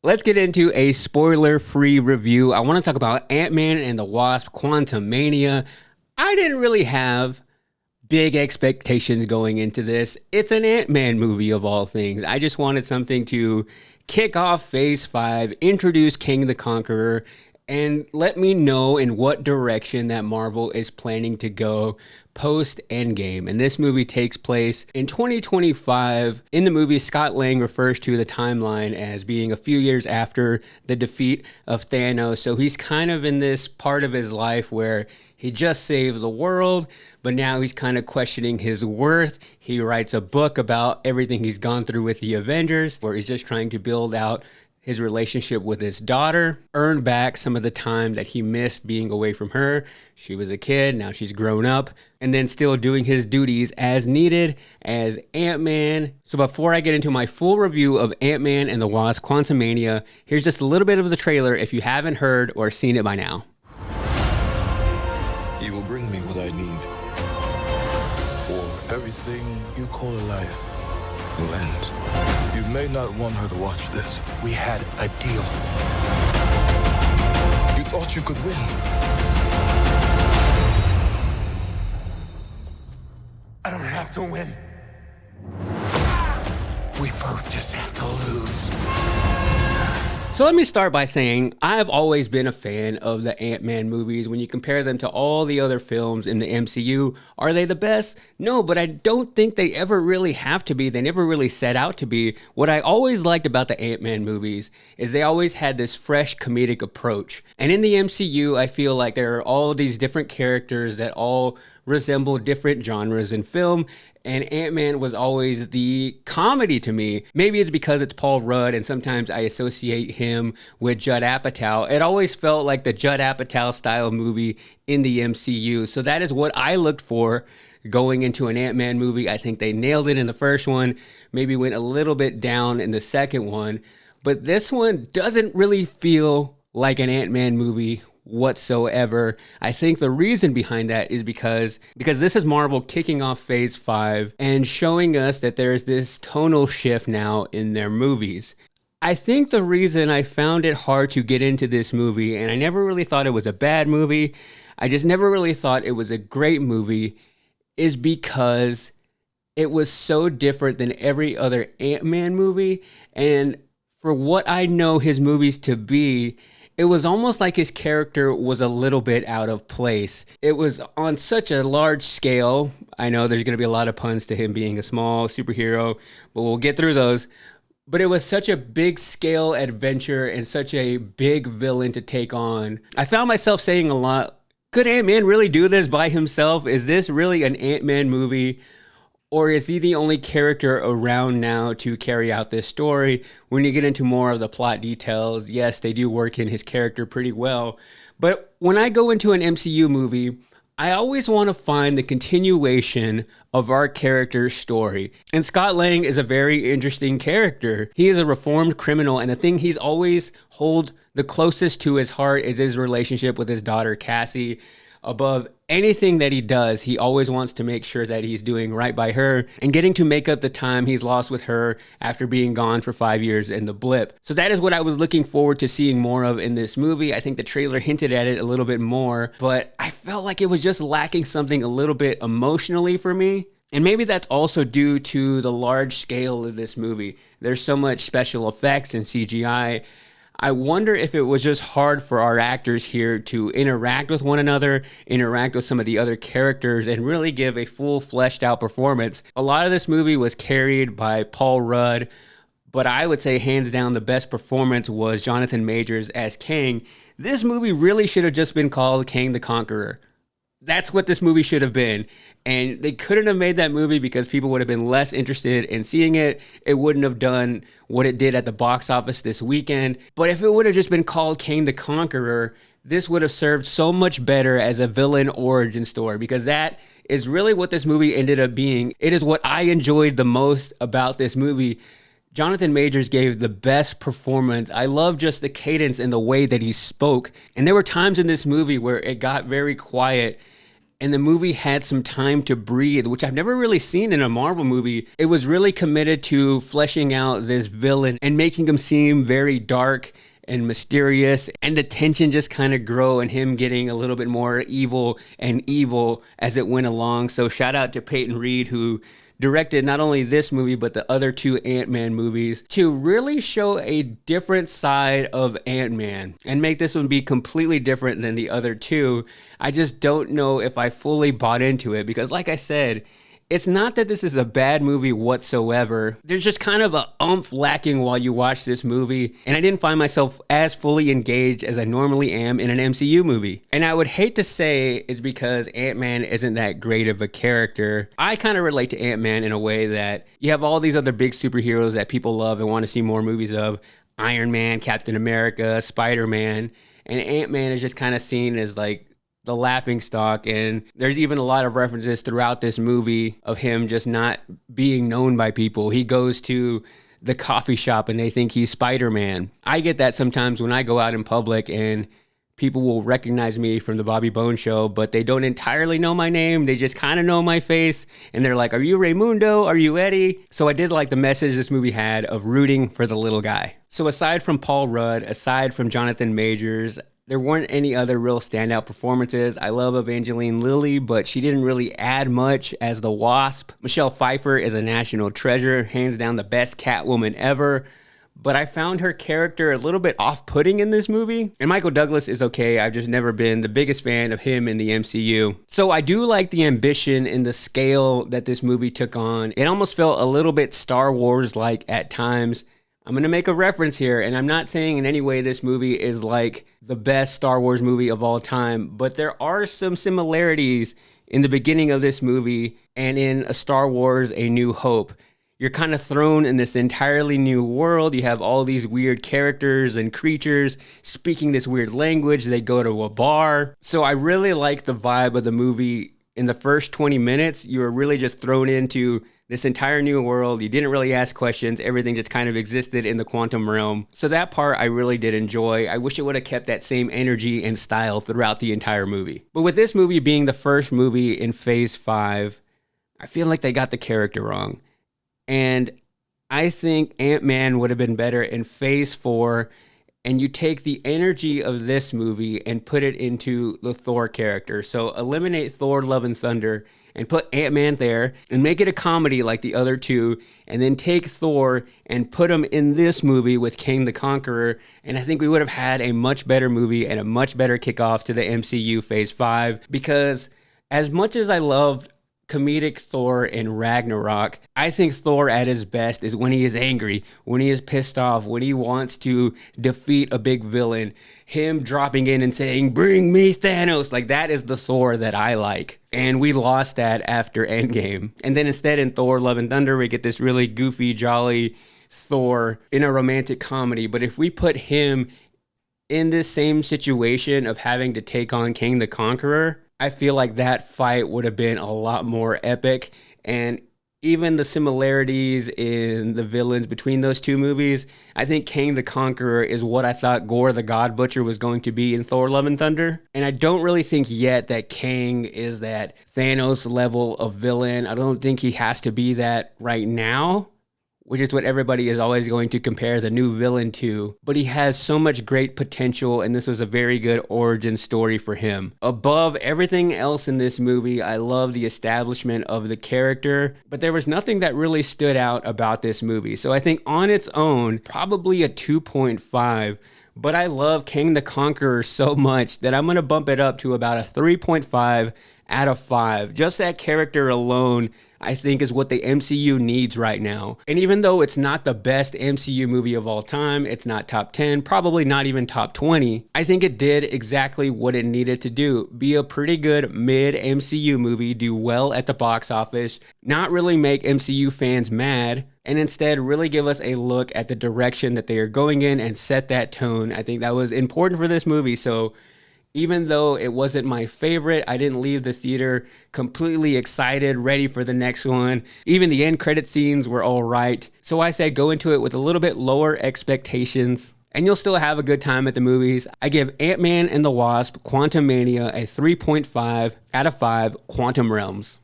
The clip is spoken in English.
Let's get into a spoiler-free review. I want to talk about Ant-Man and the Wasp: Quantumania. I didn't really have big expectations going into this. It's an Ant-Man movie of all things. I just wanted something to kick off Phase 5, introduce Kang the Conqueror, and let me know in what direction that Marvel is planning to go post Endgame. And this movie takes place in 2025. In the movie, Scott Lang refers to the timeline as being a few years after the defeat of Thanos. So he's kind of in this part of his life where he just saved the world, but now he's kind of questioning his worth. He writes a book about everything he's gone through with the Avengers, where he's just trying to build out his relationship with his daughter, earn back some of the time that he missed being away from her. She was a kid, now she's grown up, and then still doing his duties as needed as Ant-Man. So before I get into my full review of Ant-Man and the Wasp: Quantumania, here's just a little bit of the trailer if you haven't heard or seen it by now. You will bring me what I need, or everything you call a life will end. You may not want her to watch this. We had a deal. You thought you could win. I don't have to win. We both just have to lose. So let me start by saying I've always been a fan of the Ant-Man movies. When you compare them to all the other films in the MCU, are they the best? No, but I don't think they ever really have to be. They never really set out to be. What I always liked about the Ant-Man movies is they always had this fresh comedic approach. And in the MCU, I feel like there are all these different characters that all resemble different genres in film, and Ant-Man was always the comedy to me. Maybe it's because it's Paul Rudd and sometimes I associate him with Judd Apatow. It always felt like the Judd Apatow style movie in the MCU. So that is what I looked for going into an Ant-Man movie. I think they nailed it in the first one, maybe went a little bit down in the second one, but this one doesn't really feel like an Ant-Man movie whatsoever. I think the reason behind that is because this is Marvel kicking off Phase 5 and showing us that there's this tonal shift now in their movies. I think the reason I found it hard to get into this movie, and I never really thought it was a bad movie, I just never really thought it was a great movie, is because it was so different than every other Ant-Man movie. And for what I know his movies to be, it was almost like his character was a little bit out of place. It was on such a large scale. I know there's going to be a lot of puns to him being a small superhero, but we'll get through those. But it was such a big scale adventure and such a big villain to take on. I found myself saying a lot, could Ant-Man really do this by himself? Is this really an Ant-Man movie? Or is he the only character around now to carry out this story? When you get into more of the plot details, yes, they do work in his character pretty well. But when I go into an MCU movie, I always want to find the continuation of our character's story. And Scott Lang is a very interesting character. He is a reformed criminal, and the thing he's always hold the closest to his heart is his relationship with his daughter, Cassie. Above anything that he does, he always wants to make sure that he's doing right by her and getting to make up the time he's lost with her after being gone for 5 years in the blip. So that is what I was looking forward to seeing more of in this movie. I think the trailer hinted at it a little bit more, but I felt like it was just lacking something a little bit emotionally for me. And maybe that's also due to the large scale of this movie. There's so much special effects and CGI. I wonder if it was just hard for our actors here to interact with one another, interact with some of the other characters, and really give a full fleshed out performance. A lot of this movie was carried by Paul Rudd, but I would say hands down the best performance was Jonathan Majors as Kang. This movie really should have just been called Kang the Conqueror. That's what this movie should have been. And they couldn't have made that movie because people would have been less interested in seeing it. It wouldn't have done what it did at the box office this weekend. But if it would have just been called Kang the Conqueror, this would have served so much better as a villain origin story, because that is really what this movie ended up being. It is what I enjoyed the most about this movie. Jonathan Majors gave the best performance. I love just the cadence and the way that he spoke. And there were times in this movie where it got very quiet and the movie had some time to breathe, which I've never really seen in a Marvel movie. It was really committed to fleshing out this villain and making him seem very dark and mysterious, and the tension just kind of grow and him getting a little bit more evil and evil as it went along. So shout out to Peyton Reed, who directed not only this movie but the other two Ant-Man movies, to really show a different side of Ant-Man and make this one be completely different than the other two. I just don't know if I fully bought into it, because like I said, it's not that this is a bad movie whatsoever. There's just kind of a oomph lacking while you watch this movie, and I didn't find myself as fully engaged as I normally am in an MCU movie. And I would hate to say it's because Ant-Man isn't that great of a character. I kind of relate to Ant-Man in a way that you have all these other big superheroes that people love and want to see more movies of. Iron Man, Captain America, Spider-Man, and Ant-Man is just kind of seen as like the laughing stock. And there's even a lot of references throughout this movie of him just not being known by people. He goes to the coffee shop and they think he's Spider-Man. I get that sometimes when I go out in public and people will recognize me from the Bobby Bones Show, but they don't entirely know my name. They just kind of know my face. And they're like, are you Raymundo? Are you Eddie? So I did like the message this movie had of rooting for the little guy. So aside from Paul Rudd, aside from Jonathan Majors, there weren't any other real standout performances. I love Evangeline Lilly, but she didn't really add much as the Wasp. Michelle Pfeiffer is a national treasure, hands down the best Catwoman ever. But I found her character a little bit off-putting in this movie. And Michael Douglas is okay. I've just never been the biggest fan of him in the MCU. So I do like the ambition and the scale that this movie took on. It almost felt a little bit Star Wars-like at times. I'm going to make a reference here, and I'm not saying in any way this movie is like the best Star Wars movie of all time, but there are some similarities in the beginning of this movie and in A Star Wars: A New Hope. You're kind of thrown in this entirely new world. You have all these weird characters and creatures speaking this weird language. They go to a bar. So I really like the vibe of the movie. In the first 20 minutes, you were really just thrown into this entire new world. You didn't really ask questions. Everything just kind of existed in the quantum realm. So that part I really did enjoy. I wish it would have kept that same energy and style throughout the entire movie. But with this movie being the first movie in Phase 5, I feel like they got the character wrong. And I think Ant-Man would have been better in Phase 4. And you take the energy of this movie and put it into the Thor character. So eliminate Thor: Love and Thunder and put Ant-Man there and make it a comedy like the other two, and then take Thor and put him in this movie with Kang the Conqueror, and I think we would have had a much better movie and a much better kickoff to the MCU Phase 5, because as much as I loved comedic Thor in Ragnarok, I think Thor at his best is when he is angry, when he is pissed off, when he wants to defeat a big villain. Him dropping in and saying, "Bring me Thanos," like that is the Thor that I like. And we lost that after Endgame. And then instead in Thor: Love and Thunder, we get this really goofy, jolly Thor in a romantic comedy. But if we put him in this same situation of having to take on Kang the Conqueror, I feel like that fight would have been a lot more epic. And even the similarities in the villains between those two movies, I think Kang the Conqueror is what I thought Gore the God Butcher was going to be in Thor: Love and Thunder. And I don't really think yet that Kang is that Thanos level of villain. I don't think he has to be that right now, which is what everybody is always going to compare the new villain to. But he has so much great potential, and this was a very good origin story for him. Above everything else in this movie, I love the establishment of the character, but there was nothing that really stood out about this movie. So I think on its own, probably a 2.5, but I love Kang the Conqueror so much that I'm going to bump it up to about a 3.5 out of 5. Just that character alone, I think, is what the MCU needs right now. And even though it's not the best MCU movie of all time, it's not top 10, probably not even top 20, I think it did exactly what it needed to do. Be a pretty good mid-MCU movie, do well at the box office, not really make MCU fans mad, and instead really give us a look at the direction that they are going in and set that tone. I think that was important for this movie. So even though it wasn't my favorite, I didn't leave the theater completely excited, ready for the next one. Even the end credit scenes were all right. So I said go into it with a little bit lower expectations and you'll still have a good time at the movies. I give Ant-Man and the Wasp: Quantumania a 3.5 out of 5 Quantum Realms.